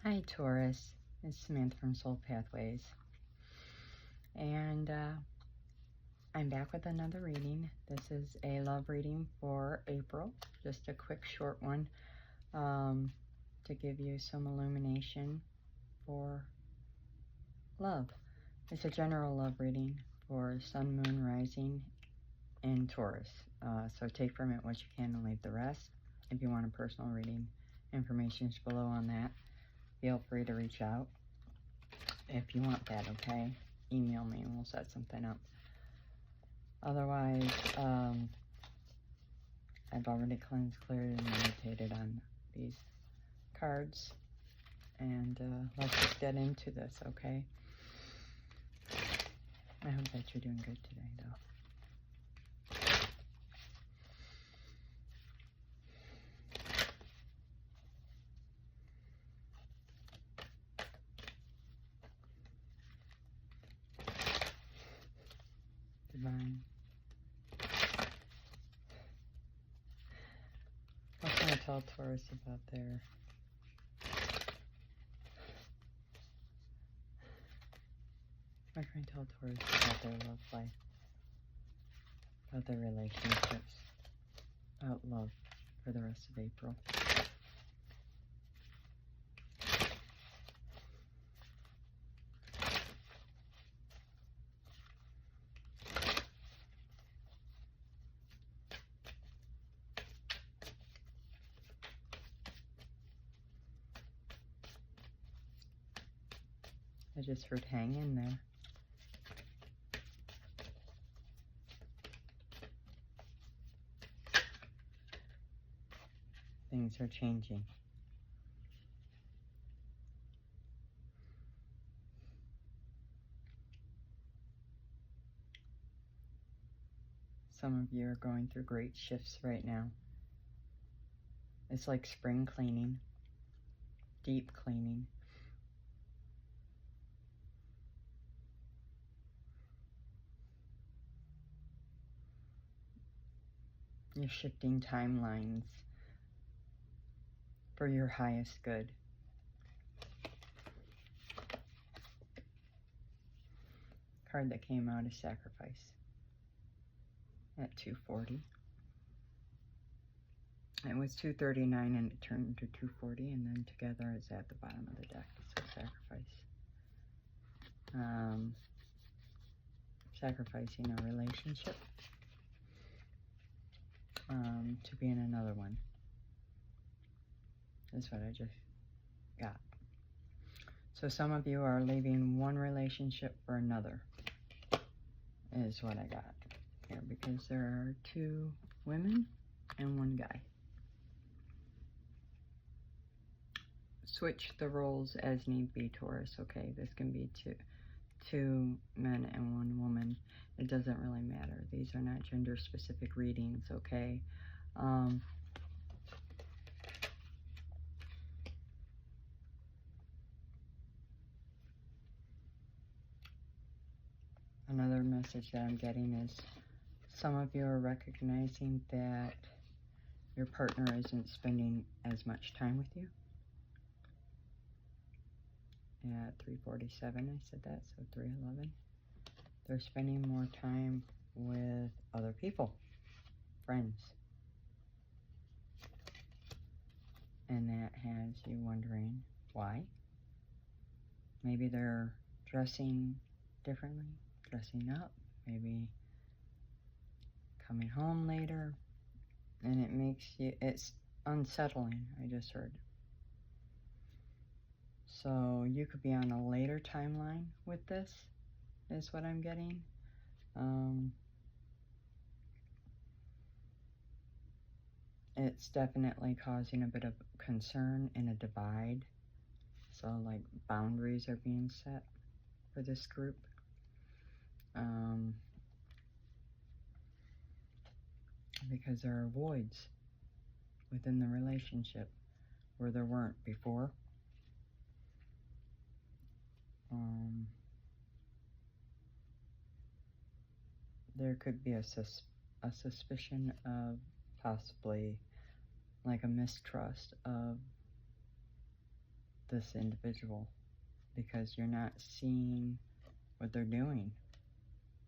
Hi Taurus, it's Samantha from Soul Pathways, and I'm back with another reading. This is a love reading for April, just a quick short one to give you some illumination for love. It's a general love reading for Sun, Moon, Rising, and Taurus. So take from it what you can and leave the rest. If you want a personal reading, information is below on that. Feel free to reach out if you want that, okay? Email me and we'll set something up. Otherwise, I've already cleansed, cleared, and meditated on these cards. And let's just get into this, okay? I hope that you're doing good today, though. Divine. What can I tell Taurus about their what can I tell Taurus about their love life, about their relationships, about love for the rest of April? I just heard hang in there. Things are changing. Some of you are going through great shifts right now. It's like spring cleaning, deep cleaning. You're shifting timelines for your highest good. Card that came out is Sacrifice at 240. It was 239 and it turned to 240, and then together it's at the bottom of the deck. So Sacrifice. Sacrificing a relationship to be in another one. That's what I just got. So some of you are leaving one relationship for another, is what I got here, because there are two women and one guy. Switch the roles as need be, Taurus, okay? This can be two men and one woman. It doesn't really matter. These are not gender-specific readings, okay? Another message that I'm getting is some of you are recognizing that your partner isn't spending as much time with you. At 347, I said that, so 311. They're spending more time with other people, friends. And that has you wondering why. Maybe they're dressing differently, dressing up, maybe coming home later, and it makes you, it's unsettling, I just heard. So you could be on a later timeline with this, is what I'm getting. It's definitely causing a bit of concern and a divide. So like boundaries are being set for this group. Because there are voids within the relationship where there weren't before. There could be a suspicion of possibly like a mistrust of this individual, because you're not seeing what they're doing,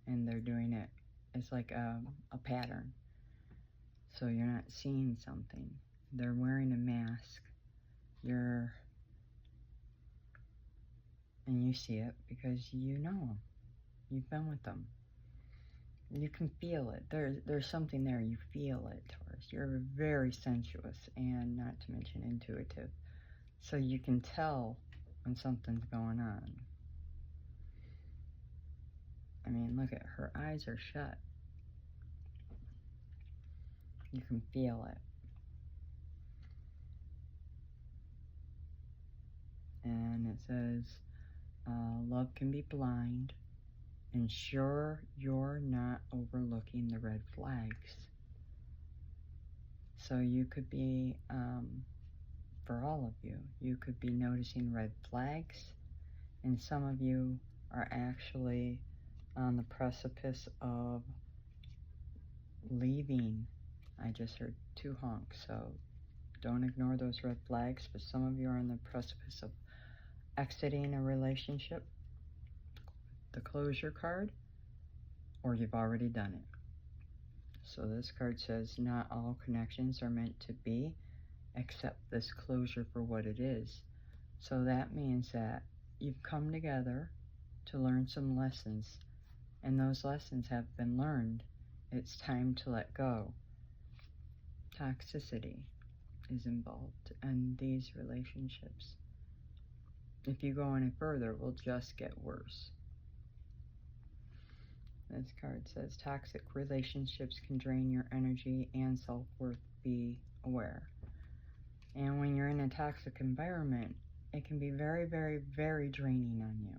and they're doing it. It's like a pattern. So you're not seeing something. They're wearing a mask. And you see it because you know them. You've been with them. You can feel it. There's something there. You feel it, Taurus. You're very sensuous and not to mention intuitive. So you can tell when something's going on. I mean, look at her eyes are shut. You can feel it. And it says, love can be blind. Ensure you're not overlooking the red flags. So you could be, for all of you, you could be noticing red flags, and some of you are actually on the precipice of leaving. I just heard 2 honks, so don't ignore those red flags, but some of you are on the precipice of exiting a relationship, the closure card, or you've already done it. So this card says not all connections are meant to be. Accept this closure for what it is. So that means that you've come together to learn some lessons, and those lessons have been learned. It's time to let go. Toxicity is involved in these relationships. If you go any further, it will just get worse. This card says toxic relationships can drain your energy and self-worth. Be aware. And when you're in a toxic environment, it can be very, very, very draining on you.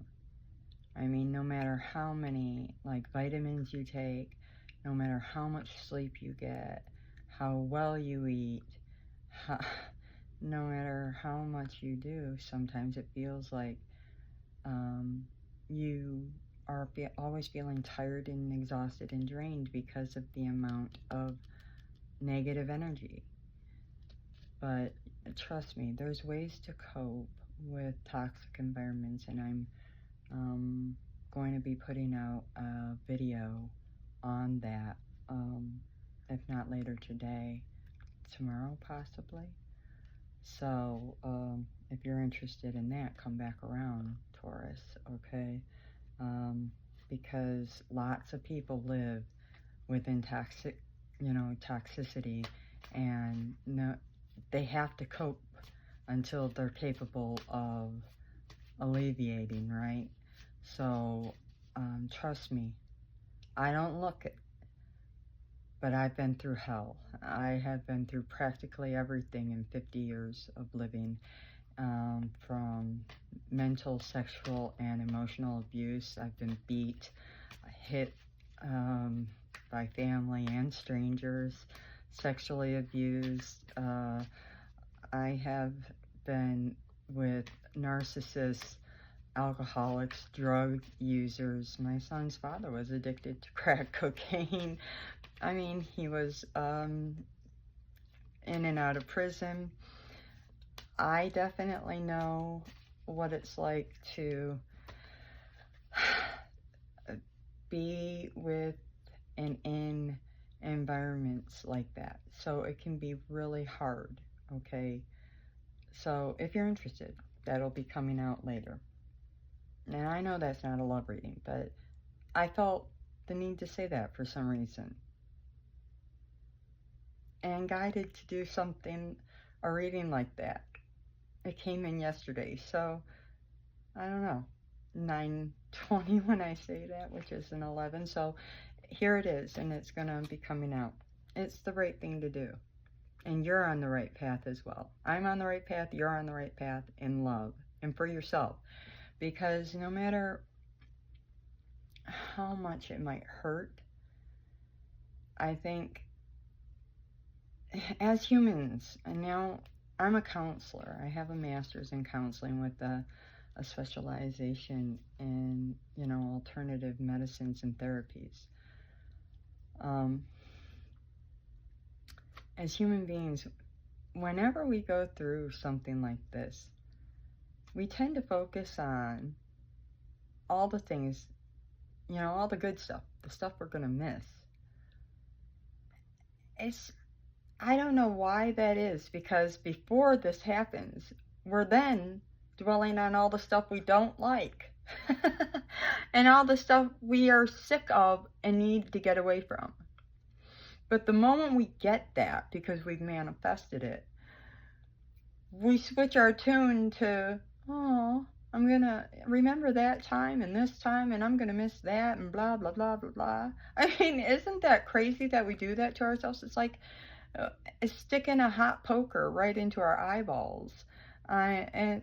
I mean, no matter how many vitamins you take, no matter how much sleep you get, how well you eat, no matter how much you do, sometimes it feels like you are always feeling tired and exhausted and drained because of the amount of negative energy. But trust me, there's ways to cope with toxic environments, and I'm going to be putting out a video on that, if not later today, tomorrow possibly. So if you're interested in that, come back around, Taurus, okay? Because lots of people live within toxicity, and they have to cope until they're capable of alleviating, right? So trust me, I don't look it, but I've been through hell. I have been through practically everything in 50 years of living, from mental, sexual, and emotional abuse. I've been beat, hit by family and strangers, sexually abused. I have been with narcissists, alcoholics, drug users. My son's father was addicted to crack cocaine. I mean, he was in and out of prison. I definitely know what it's like to be with and in environments like that. So it can be really hard, okay? So if you're interested, that'll be coming out later. Now, I know that's not a love reading, but I felt the need to say that for some reason. And guided to do a reading like that. It came in yesterday, so I don't know, 9:20 when I say that, which is an 11. So here it is, and it's going to be coming out. It's the right thing to do. And you're on the right path as well. I'm on the right path, you're on the right path in love and for yourself. Because no matter how much it might hurt, I think as humans, and now I'm a counselor. I have a master's in counseling with a specialization in, alternative medicines and therapies. As human beings, whenever we go through something like this, we tend to focus on all the things, you know, all the good stuff, the stuff we're going to miss. I don't know why that is, because before this happens, we're then dwelling on all the stuff we don't like and all the stuff we are sick of and need to get away from. But the moment we get that, because we've manifested it, we switch our tune to, oh, I'm going to remember that time and this time, and I'm going to miss that, and blah, blah, blah, blah, blah. I mean, isn't that crazy that we do that to ourselves? It's like sticking a hot poker right into our eyeballs, and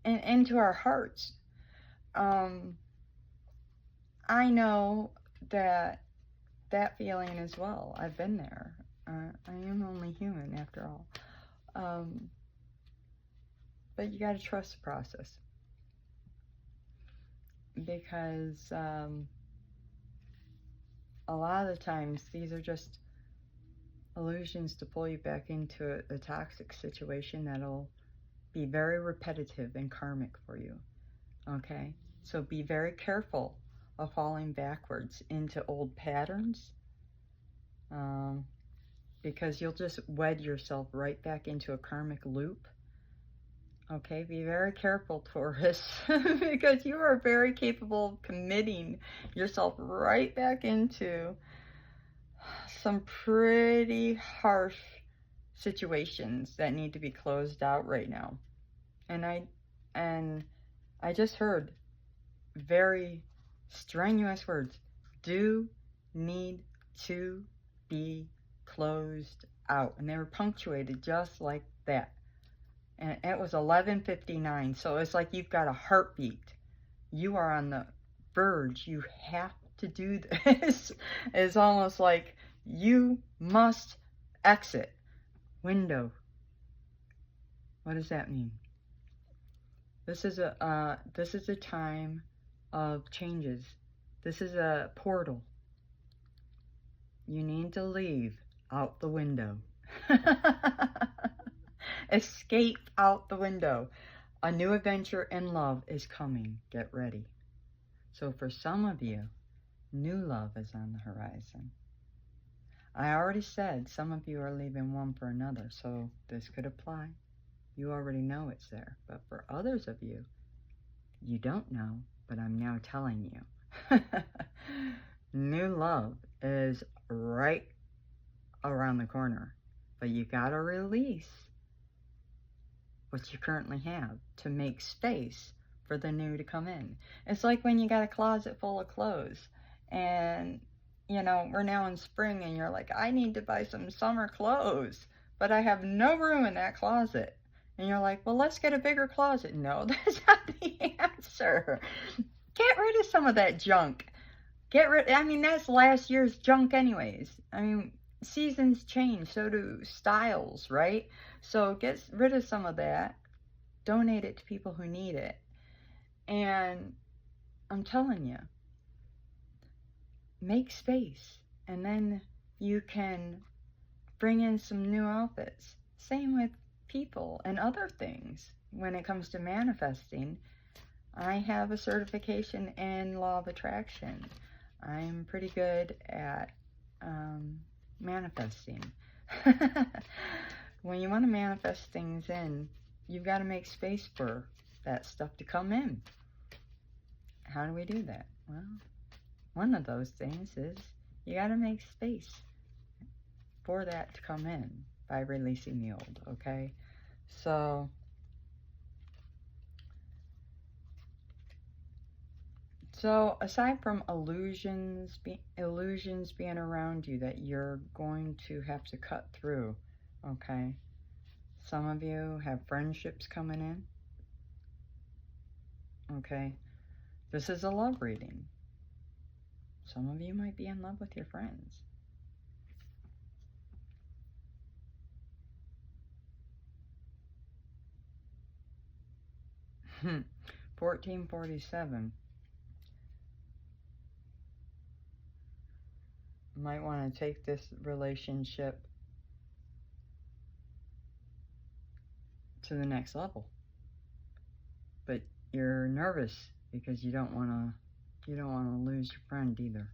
into our hearts. I know that feeling as well. I've been there. I am only human after all. But you got to trust the process, because a lot of the times these are just illusions to pull you back into a toxic situation that'll be very repetitive and karmic for you. Okay? So be very careful of falling backwards into old patterns, because you'll just wed yourself right back into a karmic loop. Okay, be very careful, Taurus, because you are very capable of committing yourself right back into some pretty harsh situations that need to be closed out right now. And I just heard very strenuous words. Do need to be closed out. And they were punctuated just like that. And it was 11:59, so it's like you've got a heartbeat. You are on the verge. You have to do this. It's almost like you must exit. Window. What does that mean? This is a time of changes. This is a portal. You need to leave out the window. Escape out the window. A new adventure in love is coming. Get ready. So for some of you, new love is on the horizon. I already said some of you are leaving one for another, so this could apply. You already know it's there. But for others of you, you don't know, but I'm now telling you. New love is right around the corner. But you gotta release what you currently have to make space for the new to come in. It's like when you got a closet full of clothes, and you know, we're now in spring, and you're like, I need to buy some summer clothes, but I have no room in that closet. And you're like, well, let's get a bigger closet. No, that's not the answer. Get rid of some of that junk. I mean, that's last year's junk anyways. I mean, seasons change, so do styles, right? So get rid of some of that. Donate it to people who need it. And I'm telling you, make space, and then you can bring in some new outfits. Same with people and other things. When it comes to manifesting, I have a certification in law of attraction. I'm pretty good at manifesting. When you want to manifest things in, you've got to make space for that stuff to come in. How do we do that? Well, one of those things is you got to make space for that to come in by releasing the old, okay? So aside from illusions being around you that you're going to have to cut through, okay? Some of you have friendships coming in, okay? This is a love reading. Some of you might be in love with your friends. Hmm. 1447. Might want to take this relationship to the next level. but you're nervous because you don't want to lose your friend either.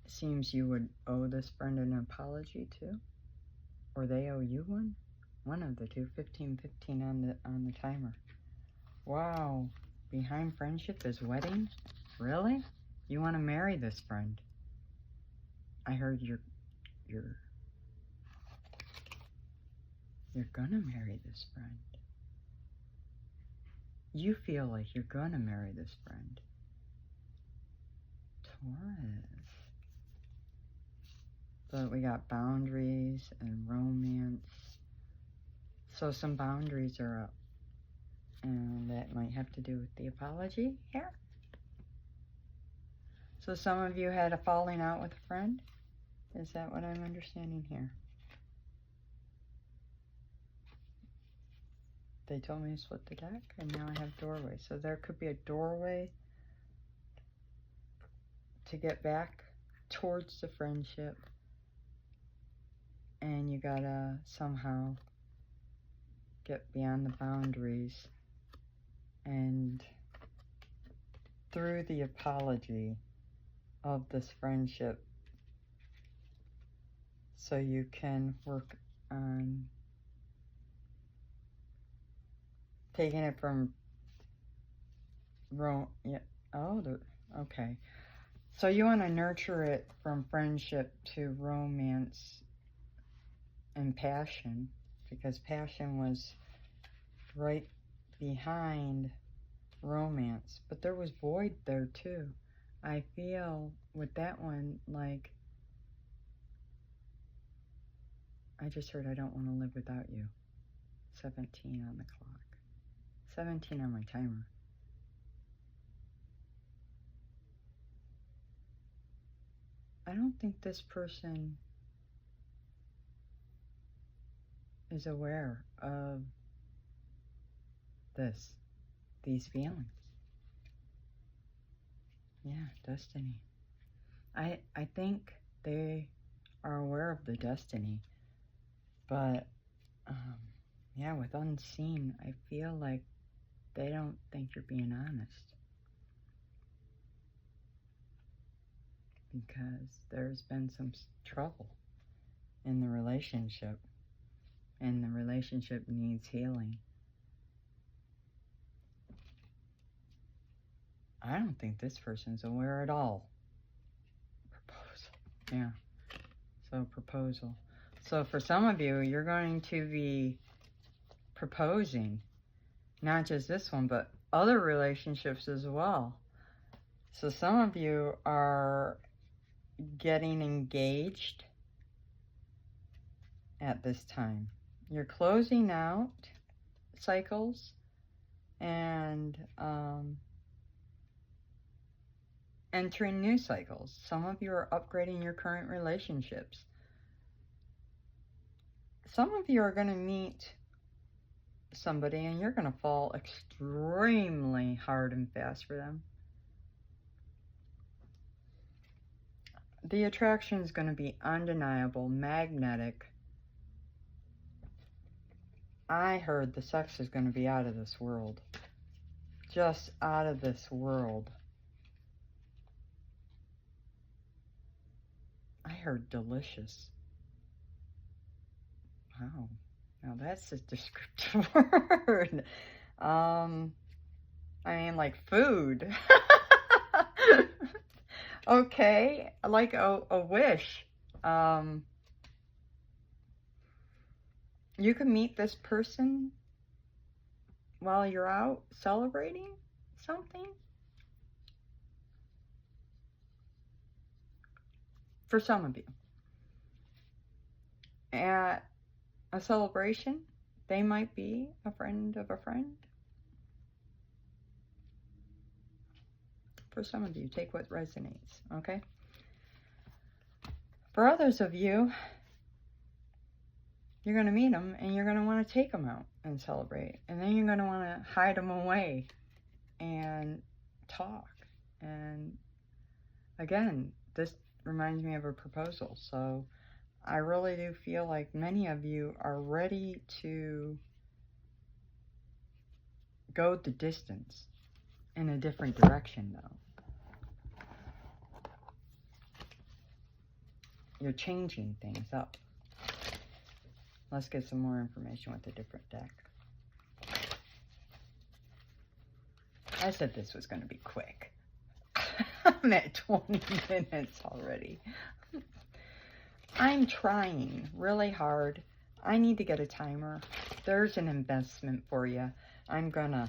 It seems you would owe this friend an apology too, or they owe you one. One of the two. 15-15 on the timer. Wow. Behind friendship is wedding? Really? You want to marry this friend? I heard you're gonna marry this friend. You feel like you're gonna marry this friend. Taurus. But we got boundaries and romance. So some boundaries are up. And that might have to do with the apology here. So some of you had a falling out with a friend. Is that what I'm understanding here? They told me to split the deck, and now I have doorway. So there could be a doorway to get back towards the friendship. And you gotta somehow get beyond the boundaries. And through the apology of this friendship, so you can work on taking it from okay. So you want to nurture it from friendship to romance and passion, because passion was right behind romance, but there was void there too. I feel with that one, like, I just heard I don't want to live without you. 17 on the clock. 17 on my timer. I don't think this person is aware of these feelings. Yeah, destiny. I think they are aware of the destiny, but yeah, with unseen, I feel like they don't think you're being honest, because there's been some trouble in the relationship, and the relationship needs healing. I don't think this person's aware at all. Proposal. Yeah. So proposal. So for some of you, you're going to be proposing, not just this one, but other relationships as well. So some of you are getting engaged at this time. You're closing out cycles and entering new cycles. Some of you are upgrading your current relationships. Some of you are going to meet somebody and you're going to fall extremely hard and fast for them. The attraction is going to be undeniable, magnetic. I heard the sex is going to be out of this world. Just out of this world. I heard delicious. Wow. Now that's a descriptive word. I mean, like food. Okay, like a wish. You can meet this person while you're out celebrating something. For some of you. At a celebration, they might be a friend of a friend. For some of you, take what resonates, okay? For others of you, you're going to meet them and you're going to want to take them out and celebrate. And then you're going to want to hide them away and talk. And again, this reminds me of a proposal. So I really do feel like many of you are ready to go the distance in a different direction, though. You're changing things up. Let's get some more information with a different deck. I said this was going to be quick. I'm at 20 minutes already. I'm trying really hard. I need to get a timer. There's an investment for you. I'm gonna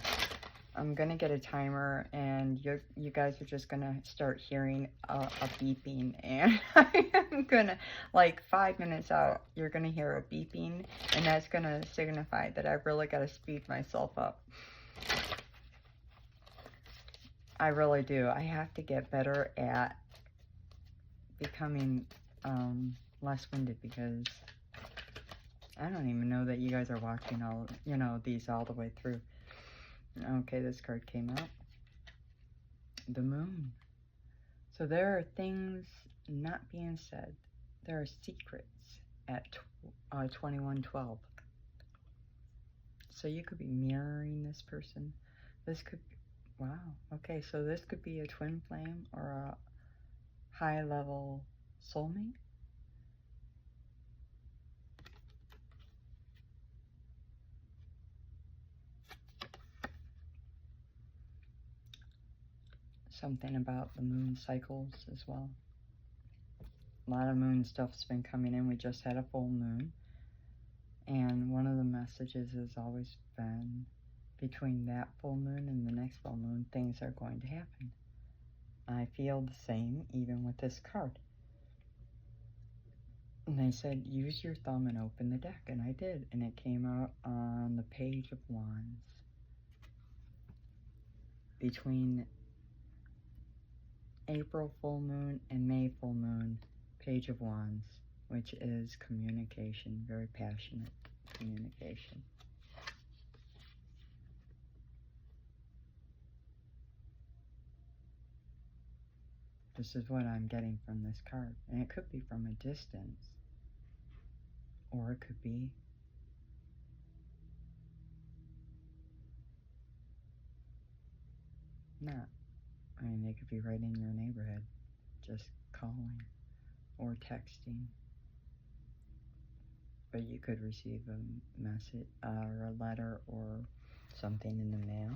get a timer, and you guys are just gonna start hearing a beeping, and I'm gonna, like 5 minutes out, you're gonna hear a beeping, and that's gonna signify that I've really got to speed myself up. I really do. I have to get better at becoming less winded, because I don't even know that you guys are watching all, these all the way through. Okay, this card came out. The Moon. So there are things not being said. There are secrets at 2112. So you could be mirroring this person. This could be, wow. Okay, so this could be a twin flame or a high-level soulmate. Something about the moon cycles as well. A lot of moon stuff's been coming in. We just had a full moon. And one of the messages has always been, between that full moon and the next full moon, things are going to happen. I feel the same even with this card. And they said, use your thumb and open the deck. And I did. And it came out on the Page of Wands. Between April full moon and May full moon, Page of Wands, which is communication, very passionate communication. This is what I'm getting from this card. And it could be from a distance, or it could be not. I mean, they could be right in your neighborhood, just calling or texting. But you could receive a message or a letter or something in the mail.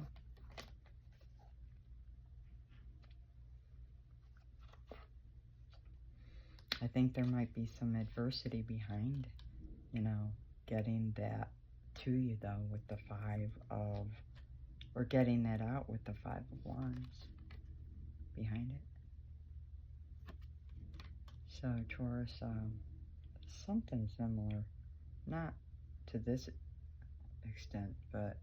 I think there might be some adversity behind, getting that to you, though, with the or getting that out with the Five of Wands behind it. So, Taurus, something similar, not to this extent, but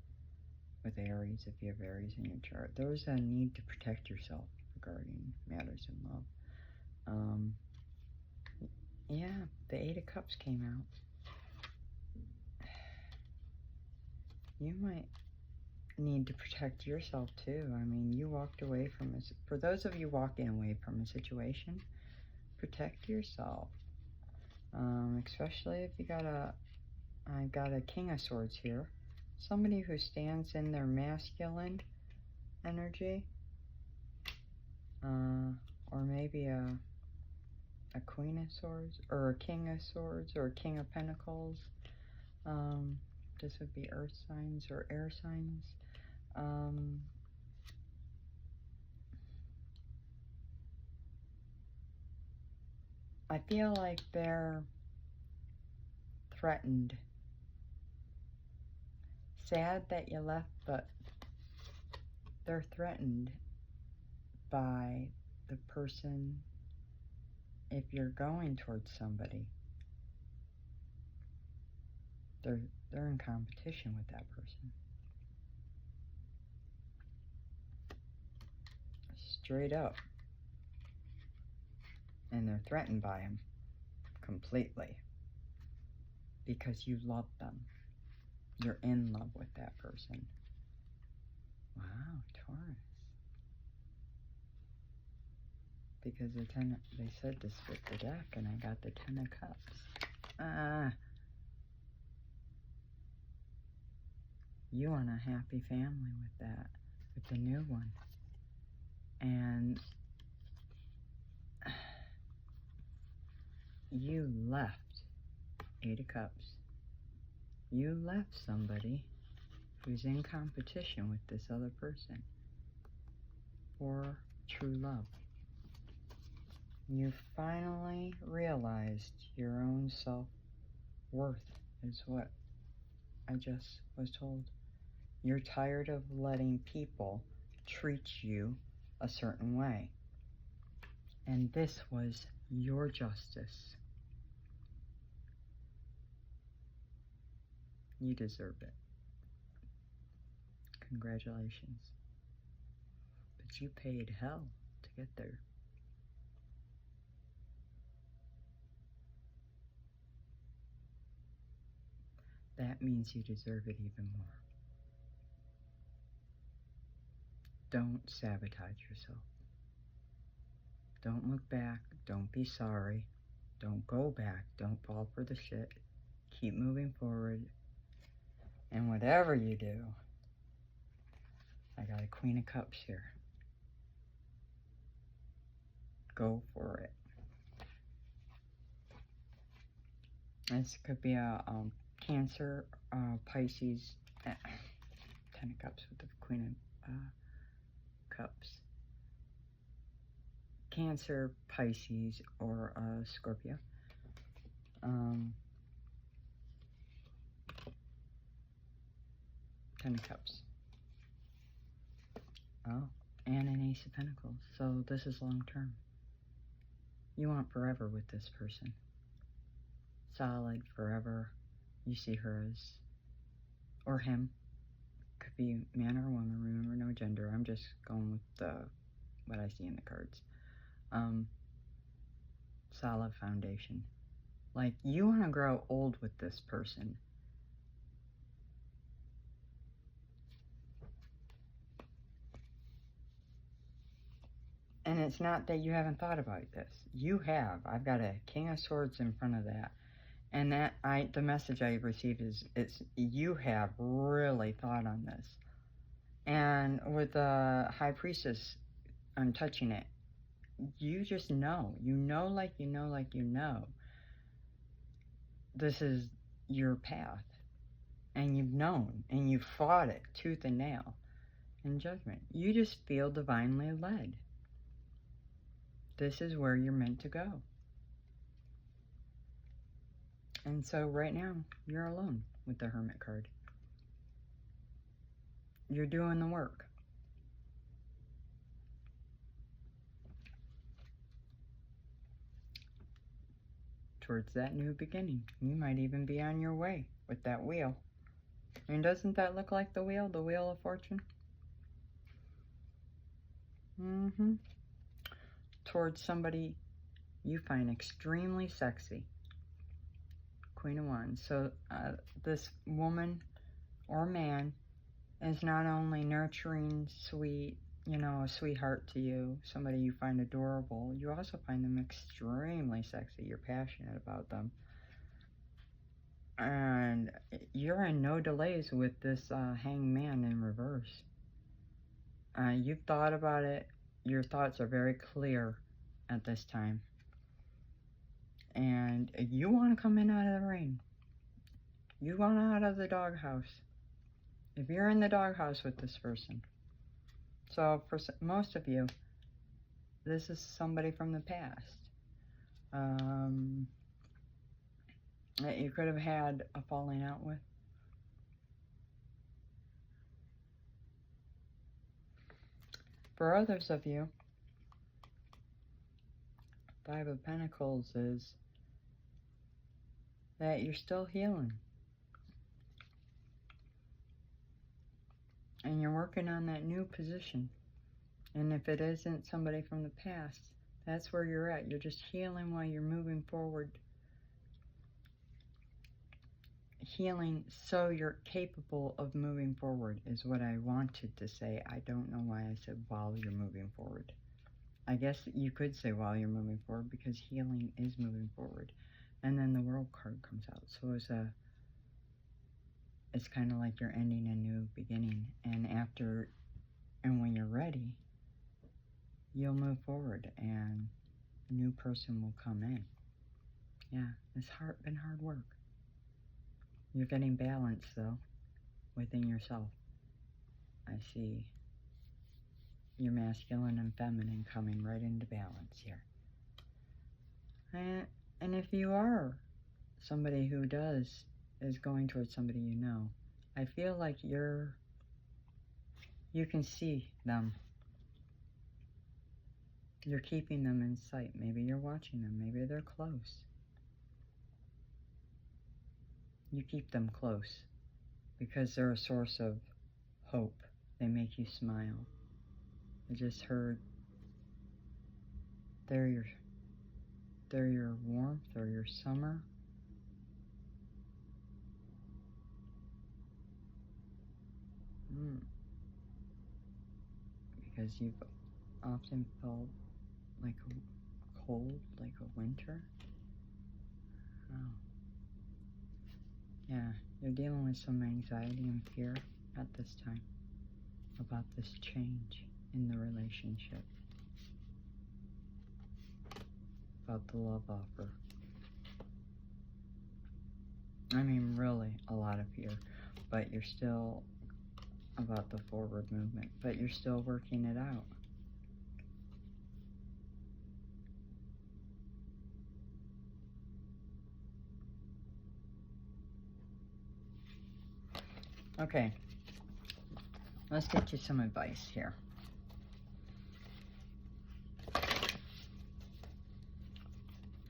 with Aries, if you have Aries in your chart, there's a need to protect yourself regarding matters in love. Yeah, the Eight of Cups came out. You might need to protect yourself too. I mean, you walked away from it. For those of you walking away from a situation, protect yourself. Especially if you I've got a King of Swords here. Somebody who stands in their masculine energy. Or maybe a Queen of Swords, or a King of Swords, or a King of Pentacles. This would be earth signs or air signs. I feel like they're threatened. Sad that you left, but they're threatened by the person. If you're going towards somebody, they're in competition with that person. Straight up. And they're threatened by him completely, because you love them. You're in love with that person. Wow, Taurus. Because they said to split the deck, and I got the Ten of Cups. You want a happy family with that, with the new one. And you left 8 of Cups. You left somebody who's in competition with this other person for true love. You finally realized your own self-worth is what I just was told. You're tired of letting people treat you a certain way. And this was your justice. You deserve it. Congratulations. But you paid hell to get there. That means you deserve it even more. Don't sabotage yourself. Don't look back. Don't be sorry. Don't go back. Don't fall for the shit. Keep moving forward. And whatever you do, I got a Queen of Cups here. Go for it. This could be a Cancer, Pisces, 10 of Cups with the Queen of Cups. Cancer, Pisces, or Scorpio. 10 of Cups. Oh, and an Ace of Pentacles. So this is long term. You want forever with this person. Solid, forever. You see her as, or him. Could be man or woman. Remember, no gender. I'm just going with what I see in the cards. Solid foundation. Like, you want to grow old with this person. And it's not that you haven't thought about this. You have. I've got a King of Swords in front of that. And that the message I received is you have really thought on this. And with the High Priestess, I'm touching it. You just know. You know like you know like you know. This is your path. And you've known. And you've fought it tooth and nail. In Judgment. You just feel divinely led. This is where you're meant to go. And so right now, you're alone with the Hermit card. You're doing the work. Towards that new beginning. You might even be on your way with that wheel. I mean, doesn't that look like the Wheel of Fortune? Towards somebody you find extremely sexy. Queen of Wands. So this woman or man is not only nurturing, sweet, you know, a sweetheart to you, somebody you find adorable, you also find them extremely sexy. You're passionate about them. And you're in no delays with this Hanged Man in reverse. You've thought about it. Your thoughts are very clear at this time. And you want to come in out of the rain. You want out of the doghouse. If you're in the doghouse with this person. So for most of you, this is somebody from the past. That you could have had a falling out with. For others of you, 5 of Pentacles is that you're still healing. And you're working on that new position. And if it isn't somebody from the past, that's where you're at. You're just healing while you're moving forward. Healing so you're capable of moving forward is what I wanted to say. I don't know why I said while you're moving forward. I guess you could say while you're moving forward because healing is moving forward. And then the World card comes out. So it's kind of like you're ending a new beginning. And when you're ready, you'll move forward and a new person will come in. Yeah, it's been hard work. You're getting balance, though, within yourself. I see your masculine and feminine coming right into balance here. And if you are somebody who is going towards somebody you know, I feel like you can see them. You're keeping them in sight. Maybe you're watching them. Maybe they're close. You keep them close because they're a source of hope. They make you smile. I just heard they're your warmth or your summer. Because you've often felt like a cold, like a winter. Oh. Yeah, you're dealing with some anxiety and fear at this time about this change in the relationship, about the love offer. I mean, really a lot of fear, but you're still about the forward movement, but you're still working it out. Okay, let's get you some advice here.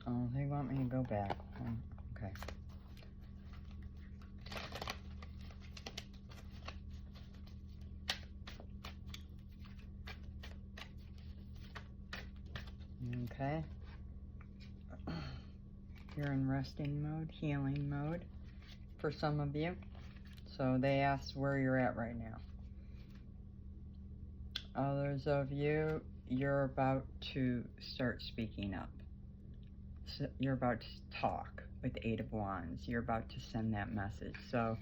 Oh, they want me to go back. Okay. Okay. You're in resting mode, healing mode for some of you. So they asked where you're at right now. Others of you, you're about to start speaking up. So you're about to talk with the Eight of Wands. You're about to send that message. So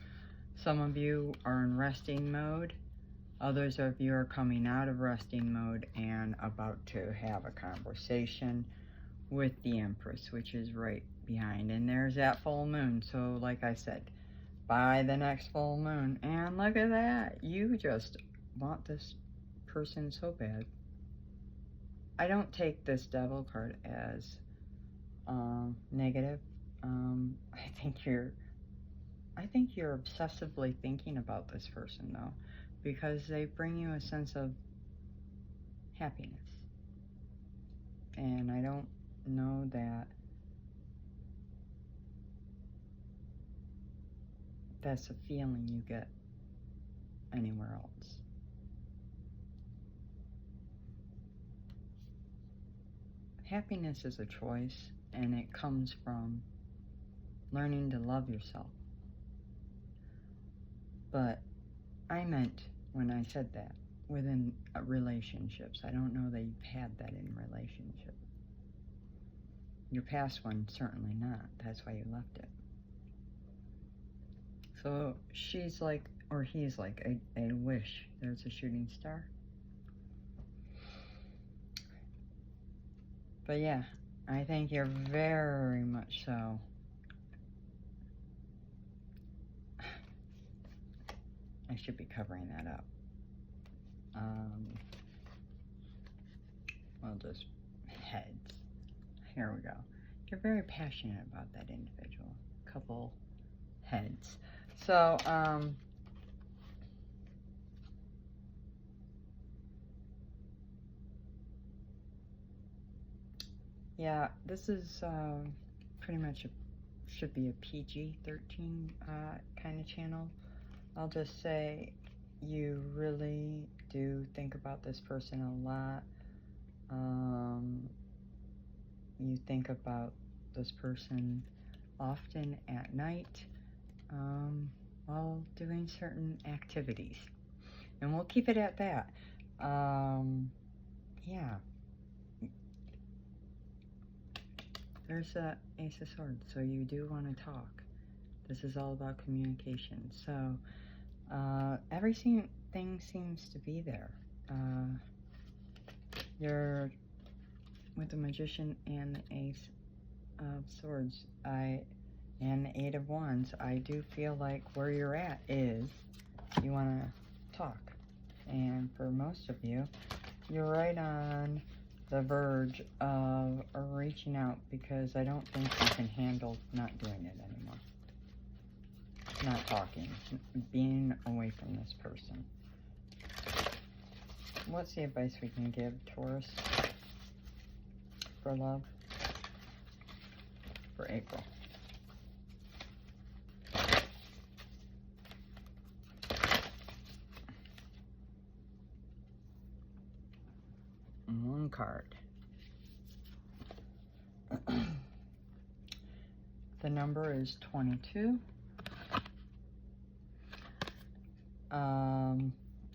some of you are in resting mode. Others of you are coming out of resting mode and about to have a conversation with the Empress, which is right behind. And there's that full moon. So like I said, by the next full moon, and look at that, you just want this person so bad. I don't take this Devil card as negative. I think you're obsessively thinking about this person, though, because they bring you a sense of happiness. And I don't know that that's a feeling you get anywhere else. Happiness is a choice, and it comes from learning to love yourself. But I meant, when I said that, within relationships. I don't know that you've had that in a relationship. Your past one, certainly not. That's why you left it. So she's like, or he's like, a wish. There's a shooting star. But yeah, I think you're very much so. I should be covering that up. Well, just heads. Here we go. You're very passionate about that individual. Couple heads. So, yeah, this is pretty much should be a PG-13 kind of channel. I'll just say you really do think about this person a lot. You think about this person often at night while doing certain activities. And we'll keep it at that. Yeah. There's a Ace of Swords, so you do want to talk. This is all about communication. So everything seems to be there. You're with the Magician and the Ace of Swords, and the Eight of Wands. I do feel like where you're at is you want to talk, and for most of you, you're right on the verge of reaching out, because I don't think you can handle not doing it anymore. Not talking, being away from this person. What's the advice we can give, Taurus, for love for April? One card. The number is 22.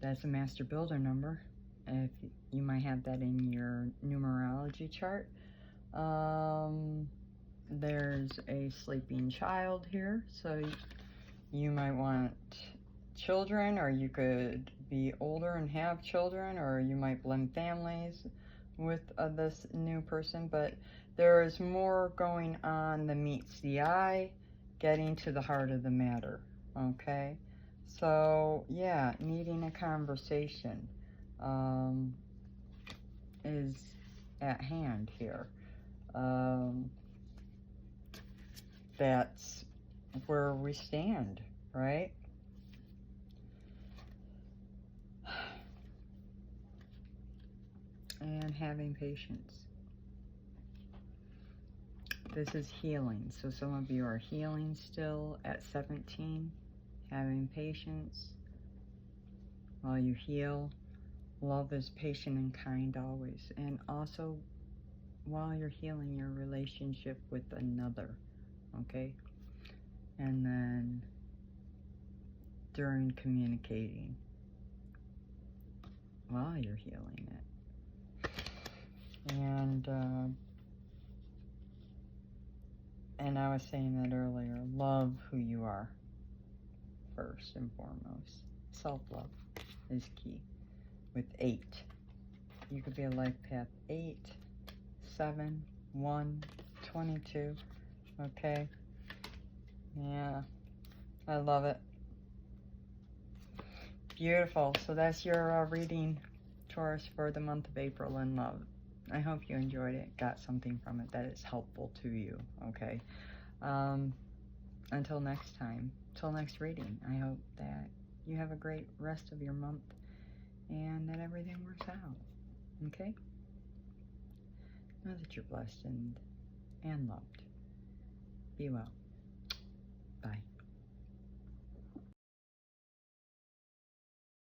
That's a master builder number. If you might have that in your numerology chart. There's a sleeping child here, so you might want children, or you could be older and have children, or you might blend families with this new person, but there is more going on than meets the eye, getting to the heart of the matter, okay? So, yeah, needing a conversation is at hand here. That's where we stand, right? And having patience. This is healing. So some of you are healing still at 17. Having patience while you heal. Love is patient and kind always. And also, while you're healing your relationship with another, okay? And then during communicating while you're healing it. And I was saying that earlier, love who you are first and foremost. Self-love is key. With 8, you could be a life path 8, 7, 1, 22, okay? Yeah, I love it. Beautiful. So that's your reading, Taurus, for the month of April in love. I hope you enjoyed it, got something from it that is helpful to you, okay? Until next time, till next reading, I hope that you have a great rest of your month and that everything works out, okay? Know that you're blessed and loved. Be well.